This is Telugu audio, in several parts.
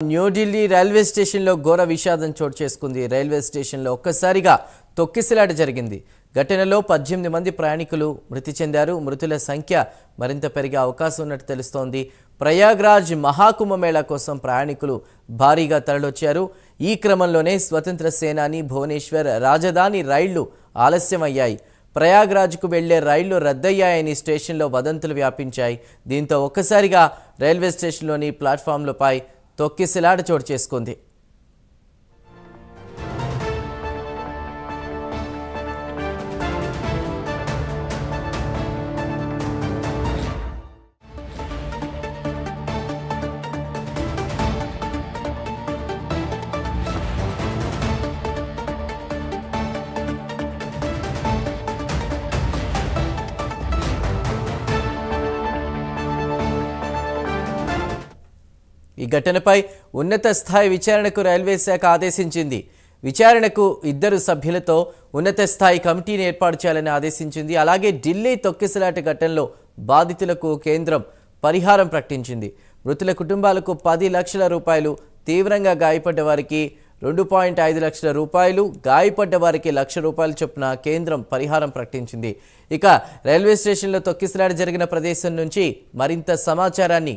న్యూఢిల్లీ రైల్వే స్టేషన్లో ఘోర విషాదం చోటు చేసుకుంది. రైల్వే స్టేషన్లో ఒక్కసారిగా తొక్కిసలాట జరిగింది. ఘటనలో 18 మంది ప్రయాణికులు మృతి చెందారు. మృతుల సంఖ్య మరింత పెరిగే అవకాశం ఉన్నట్టు తెలుస్తోంది. ప్రయాగ్రాజ్ మహాకుంభమేళా కోసం ప్రయాణికులు భారీగా తరలివచ్చారు. ఈ క్రమంలోనే స్వతంత్ర సేనాని భువనేశ్వర్ రాజధాని రైళ్లు ఆలస్యమయ్యాయి. ప్రయాగ్రాజ్కు వెళ్లే రైళ్లు రద్దయ్యాయని స్టేషన్లో వదంతులు వ్యాపించాయి. దీంతో ఒక్కసారిగా రైల్వే స్టేషన్లోని ప్లాట్ఫామ్లపై తొక్కిసలాట చోటు చేసుకుంది. ఈ ఘటనపై ఉన్నత స్థాయి విచారణకు రైల్వే శాఖ ఆదేశించింది. విచారణకు 2 సభ్యులతో ఉన్నత స్థాయి కమిటీని ఏర్పాటు చేయాలని ఆదేశించింది. అలాగే ఢిల్లీ తొక్కిసలాట ఘటనలో బాధితులకు కేంద్రం పరిహారం ప్రకటించింది. మృతుల కుటుంబాలకు 10 లక్షల రూపాయలు, తీవ్రంగా గాయపడ్డ వారికి 2.5 లక్షల రూపాయలు, గాయపడ్డ వారికి 1 లక్ష రూపాయలు చొప్పున కేంద్రం పరిహారం ప్రకటించింది. ఇక రైల్వే స్టేషన్లో తొక్కిసలాట జరిగిన ప్రదేశం నుంచి మరింత సమాచారాన్ని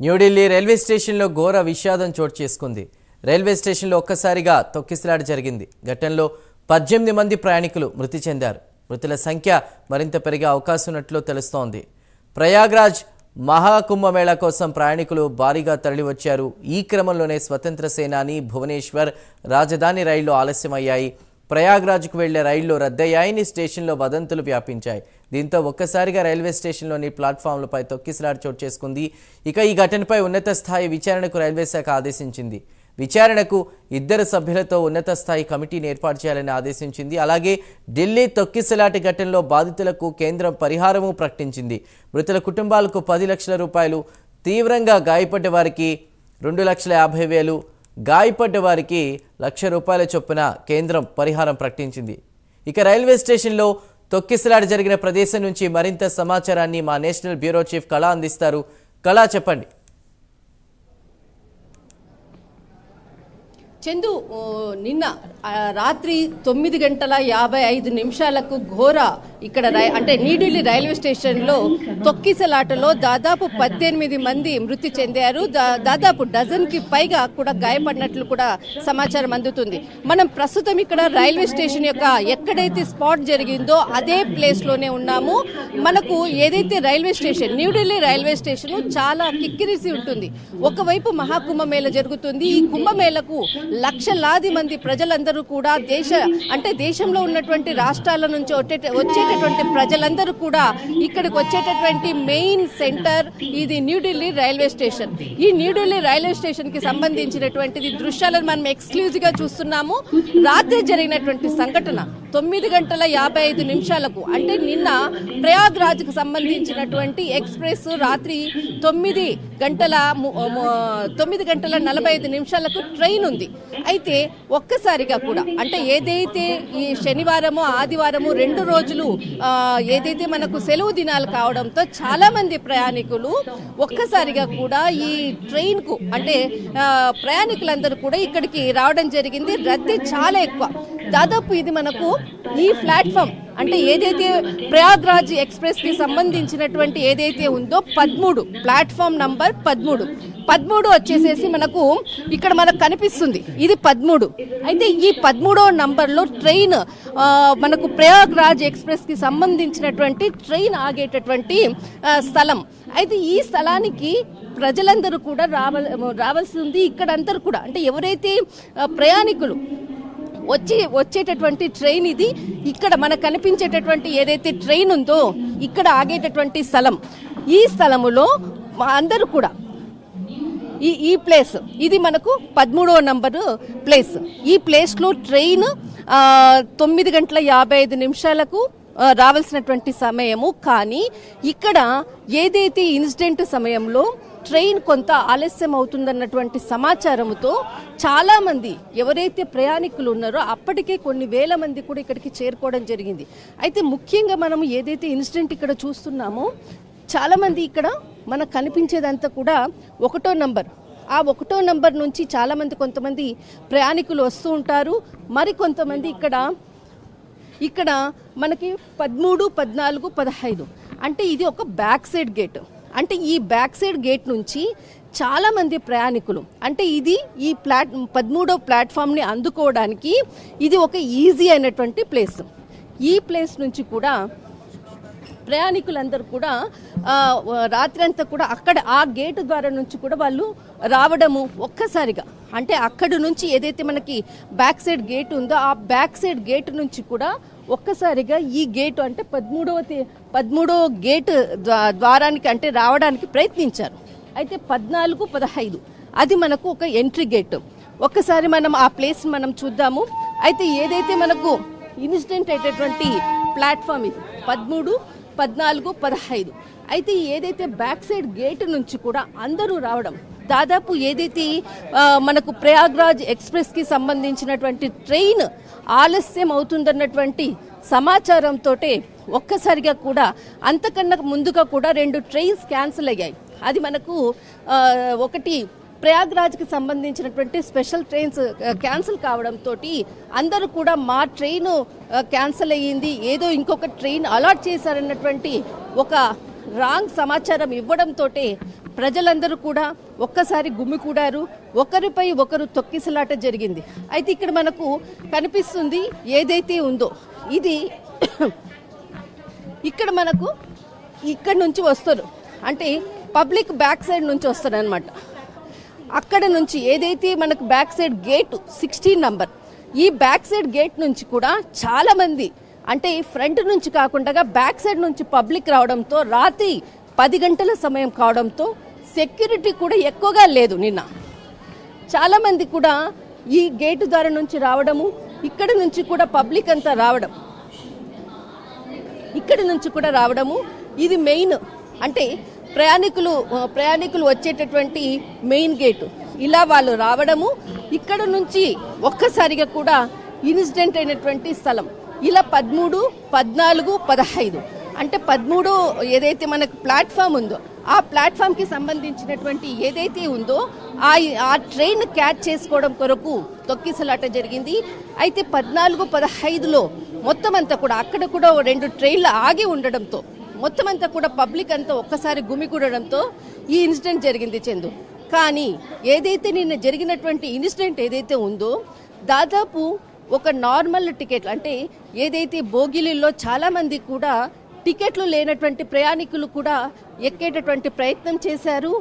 న్యూఢిల్లీ రైల్వే స్టేషన్లో ఘోర విషాదం చోటు చేసుకుంది. రైల్వే స్టేషన్లో ఒక్కసారిగా తొక్కిసలాట జరిగింది. ఘటనలో 18 మంది ప్రయాణికులు మృతి చెందారు. మృతుల సంఖ్య మరింత పెరిగే అవకాశం ఉన్నట్లు తెలుస్తోంది. ప్రయాగ్రాజ్ మహాకుంభమేళా కోసం ప్రయాణికులు భారీగా తరలివచ్చారు. ఈ క్రమంలోనే స్వతంత్ర సేనాని భువనేశ్వర్ రాజధాని రైళ్లు ఆలస్యమయ్యాయి. ప్రయాగ్రాజ్కు వెళ్లే రైళ్లు రద్దయ్యాయని స్టేషన్లో వదంతులు వ్యాపించాయి. దీంతో ఒక్కసారిగా రైల్వే స్టేషన్లోని ప్లాట్ఫామ్లపై తొక్కిసలాట చోటు చేసుకుంది. ఇక ఈ ఘటనపై ఉన్నత స్థాయి విచారణకు రైల్వే శాఖ ఆదేశించింది. విచారణకు 2 సభ్యులతో ఉన్నత స్థాయి కమిటీని ఏర్పాటు చేయాలని ఆదేశించింది. అలాగే ఢిల్లీ తొక్కిసలాట ఘటనలో బాధితులకు కేంద్రం పరిహారము ప్రకటించింది. మృతుల కుటుంబాలకు 10 లక్షల రూపాయలు, తీవ్రంగా గాయపడ్డ వారికి 2,50,000, గాయపడ్డ వారికి 1 లక్ష రూపాయల చొప్పున కేంద్రం పరిహారం ప్రకటించింది. ఇక రైల్వే స్టేషన్లో తొక్కిసలాట జరిగిన ప్రదేశం నుంచి మరింత సమాచారాన్ని మా నేషనల్ బ్యూరో చీఫ్ కళ అందిస్తారు. కళ, చెప్పండి. చందు, నిన్న రాత్రి 9:55 ఘోర ఇక్కడ అంటే న్యూఢిల్లీ రైల్వే స్టేషన్లో తొక్కిసలాటలో దాదాపు 18 మంది మృతి చెందారు. దాదాపు డజన్కి పైగా కూడా గాయపడినట్లు కూడా సమాచారం అందుతుంది. మనం ప్రస్తుతం ఇక్కడ రైల్వే స్టేషన్ యొక్క ఎక్కడైతే స్పాట్ జరిగిందో అదే ప్లేస్లోనే ఉన్నాము. మనకు ఏదైతే railway station New Delhi railway station చాలా కిక్కిరిసి ఉంటుంది. ఒకవైపు మహాకుంభమేళ జరుగుతుంది. ఈ కుంభమేళకు లక్షలాది మంది ప్రజలందరూ కూడా దేశంలో ఉన్నటువంటి రాష్ట్రాల నుంచి వచ్చేటటువంటి ప్రజలందరూ కూడా ఇక్కడికి వచ్చేటటువంటి మెయిన్ సెంటర్ ఇది న్యూఢిల్లీ రైల్వే స్టేషన్. ఈ న్యూఢిల్లీ రైల్వే స్టేషన్ కి సంబంధించినటువంటి దృశ్యాలను మనం ఎక్స్క్లూజివ్ గా చూస్తున్నాము. రాత్రి జరిగినటువంటి సంఘటన 9:55 అంటే నిన్న ప్రయాగ్రాజ్ కు సంబంధించినటువంటి ఎక్స్ప్రెస్ రాత్రి 9:45 ట్రైన్ ఉంది. అయితే ఒక్కసారిగా కూడా అంటే ఏదైతే ఈ శనివారము ఆదివారము 2 రోజులు ఏదైతే మనకు సెలవు దినాలు కావడంతో చాలా మంది ప్రయాణికులు ఒక్కసారిగా కూడా ఈ ట్రైన్ కు అంటే ప్రయాణికులందరూ కూడా ఇక్కడికి రావడం జరిగింది. రద్దీ చాలా ఎక్కువ. దాదాపు ఇది మనకు ఈ ప్లాట్ఫామ్ అంటే ఏదైతే ప్రయాగ్రాజ్ ఎక్స్ప్రెస్ కి సంబంధించినటువంటి ఏదైతే ఉందో 13 ప్లాట్ఫామ్ నంబర్ 13 వచ్చేసేసి మనకు ఇక్కడ మనకు కనిపిస్తుంది. ఇది 13. అయితే ఈ 13వ నంబర్లో ట్రైన్ మనకు ప్రయాగ్రాజ్ ఎక్స్ప్రెస్ కి సంబంధించినటువంటి ట్రైన్ ఆగేటటువంటి స్థలం. అయితే ఈ స్థలానికి ప్రజలందరూ కూడా రావాల్సి ఉంది. ఇక్కడ అందరూ కూడా అంటే ఎవరైతే ప్రయాణికులు వచ్చేటటువంటి ట్రైన్ ఇది. ఇక్కడ మనకు కనిపించేటటువంటి ఏదైతే ట్రైన్ ఉందో ఇక్కడ ఆగేటటువంటి స్థలం. ఈ స్థలములో అందరూ కూడా ఈ ప్లేస్ ఇది మనకు 13వ నంబరు ప్లేస్. ఈ ప్లేస్లో ట్రైన్ 9:55 రావాల్సినటువంటి సమయము. కానీ ఇక్కడ ఏదైతే ఇన్సిడెంట్ సమయంలో ట్రైన్ కొంత ఆలస్యం అవుతుందన్నటువంటి సమాచారంతో చాలా మంది ఎవరైతే ప్రయాణికులు ఉన్నారో అప్పటికే కొన్ని వేల మంది కూడా ఇక్కడికి చేరుకోవడం జరిగింది. అయితే ముఖ్యంగా మనం ఏదైతే ఇన్సిడెంట్ ఇక్కడ చూస్తున్నామో చాలా మంది ఇక్కడ మనకు కనిపించేదంతా కూడా 1వ నంబర్. ఆ 1వ నంబర్ నుంచి చాలా మంది కొంతమంది ప్రయాణికులు వస్తూ ఉంటారు. మరి కొంతమంది ఇక్కడ మనకి 13, 14, 15 అంటే ఇది ఒక బ్యాక్ సైడ్ గేట్. అంటే ఈ బ్యాక్ సైడ్ గేట్ నుంచి చాలా మంది ప్రయాణికులు అంటే ఇది ఈ 13వ ప్లాట్ఫామ్ని అందుకోవడానికి ఇది ఒక ఈజీ అయినటువంటి ప్లేస్. ఈ ప్లేస్ నుంచి కూడా ప్రయాణికులందరూ కూడా రాత్రి అంతా కూడా అక్కడ ఆ గేటు ద్వారా నుంచి కూడా వాళ్ళు రావడము ఒక్కసారిగా అంటే అక్కడి నుంచి ఏదైతే మనకి బ్యాక్ సైడ్ గేట్ ఉందో ఆ బ్యాక్ సైడ్ గేట్ నుంచి కూడా ఒక్కసారిగా ఈ గేటు అంటే 13వ గేట్ ద్వారానికి అంటే రావడానికి ప్రయత్నించారు. అయితే 14, 15 అది మనకు ఒక ఎంట్రీ గేట్. ఒక్కసారి మనం ఆ ప్లేస్ మనం చూద్దాము. అయితే ఏదైతే మనకు ఇన్సిడెంట్ అయ్యేటటువంటి ప్లాట్ఫామ్ ఇది 13, 14, 15 అయితే ఏదైతే బ్యాక్ సైడ్ గేట్ నుంచి కూడా అందరూ రావడం దాదాపు ఏదైతే మనకు ప్రయాగ్రాజ్ ఎక్స్ప్రెస్ కి సంబంధించినటువంటి ట్రైన్ ఆలస్యం అవుతుందన్నటువంటి సమాచారంతో ఒక్కసారిగా కూడా అంతకన్నా ముందుగా కూడా 2 ట్రైన్స్ క్యాన్సిల్ అయ్యాయి. అది మనకు ఒకటి ప్రయాగ్రాజ్కి సంబంధించినటువంటి స్పెషల్ ట్రైన్స్ క్యాన్సిల్ కావడంతో అందరూ కూడా మా ట్రైన్ క్యాన్సిల్ అయ్యింది, ఏదో ఇంకొక ట్రైన్ అలాట్ చేశారన్నటువంటి ఒక రాంగ్ సమాచారం ఇవ్వడంతో ప్రజలందరూ కూడా ఒక్కసారి గుమికూడారు. ఒకరిపై ఒకరు తొక్కిసలాట జరిగింది. అయితే ఇక్కడ మనకు కనిపిస్తుంది ఏదైతే ఉందో ఇది ఇక్కడ మనకు ఇక్కడ నుంచి వస్తారు అంటే పబ్లిక్ బ్యాక్ సైడ్ నుంచి వస్తారు అనమాట. అక్కడ నుంచి ఏదైతే మనకు బ్యాక్ సైడ్ గేట్ 16 నంబర్ ఈ బ్యాక్ సైడ్ గేట్ నుంచి కూడా చాలా మంది అంటే ఫ్రంట్ నుంచి కాకుండా బ్యాక్ సైడ్ నుంచి పబ్లిక్ రావడంతో రాత్రి 10 గంటల సమయం కావడంతో సెక్యూరిటీ కూడా ఎక్కువగా లేదు. నిన్న చాలా మంది కూడా ఈ గేటు ద్వారా నుంచి రావడము, ఇక్కడ నుంచి కూడా పబ్లిక్ అంతా రావడం, ఇక్కడ నుంచి కూడా రావడము ఇది మెయిన్ అంటే ప్రయాణికులు వచ్చేటటువంటి మెయిన్ గేటు. ఇలా వాళ్ళు రావడము ఇక్కడ నుంచి ఒక్కసారిగా కూడా ఇన్సిడెంట్ అయినటువంటి స్థలం ఇలా 13, 14, 15 అంటే 13 ఏదైతే మనకు ప్లాట్ఫామ్ ఉందో ఆ ప్లాట్ఫామ్కి సంబంధించినటువంటి ఏదైతే ఉందో ఆ ట్రైన్ క్యాచ్ చేసుకోవడం కొరకు తొక్కిసలాట జరిగింది. అయితే 14, 15లో మొత్తం అంతా కూడా అక్కడ కూడా 2 ట్రైన్లు ఆగి ఉండడంతో మొత్తం అంతా కూడా పబ్లిక్ అంతా ఒక్కసారి గుమికూడడంతో ఈ ఇన్సిడెంట్ జరిగింది చందు. కానీ ఏదైతే నిన్న జరిగినటువంటి ఇన్సిడెంట్ ఏదైతే ఉందో దాదాపు ఒక నార్మల్ టికెట్లు అంటే ఏదైతే బోగిలీల్లో చాలా మంది కూడా టికెట్లు లేనటువంటి ప్రయాణికులు కూడా ఎక్కేటటువంటి ప్రయత్నం చేశారు.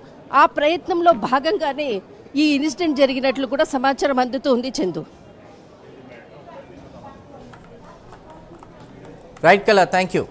ఆ ప్రయత్నంలో భాగంగానే ఈ ఇన్సిడెంట్ జరిగినట్లు కూడా సమాచారం అందుతుంది చందు. రైట్ కళ, థ్యాంక్ యూ.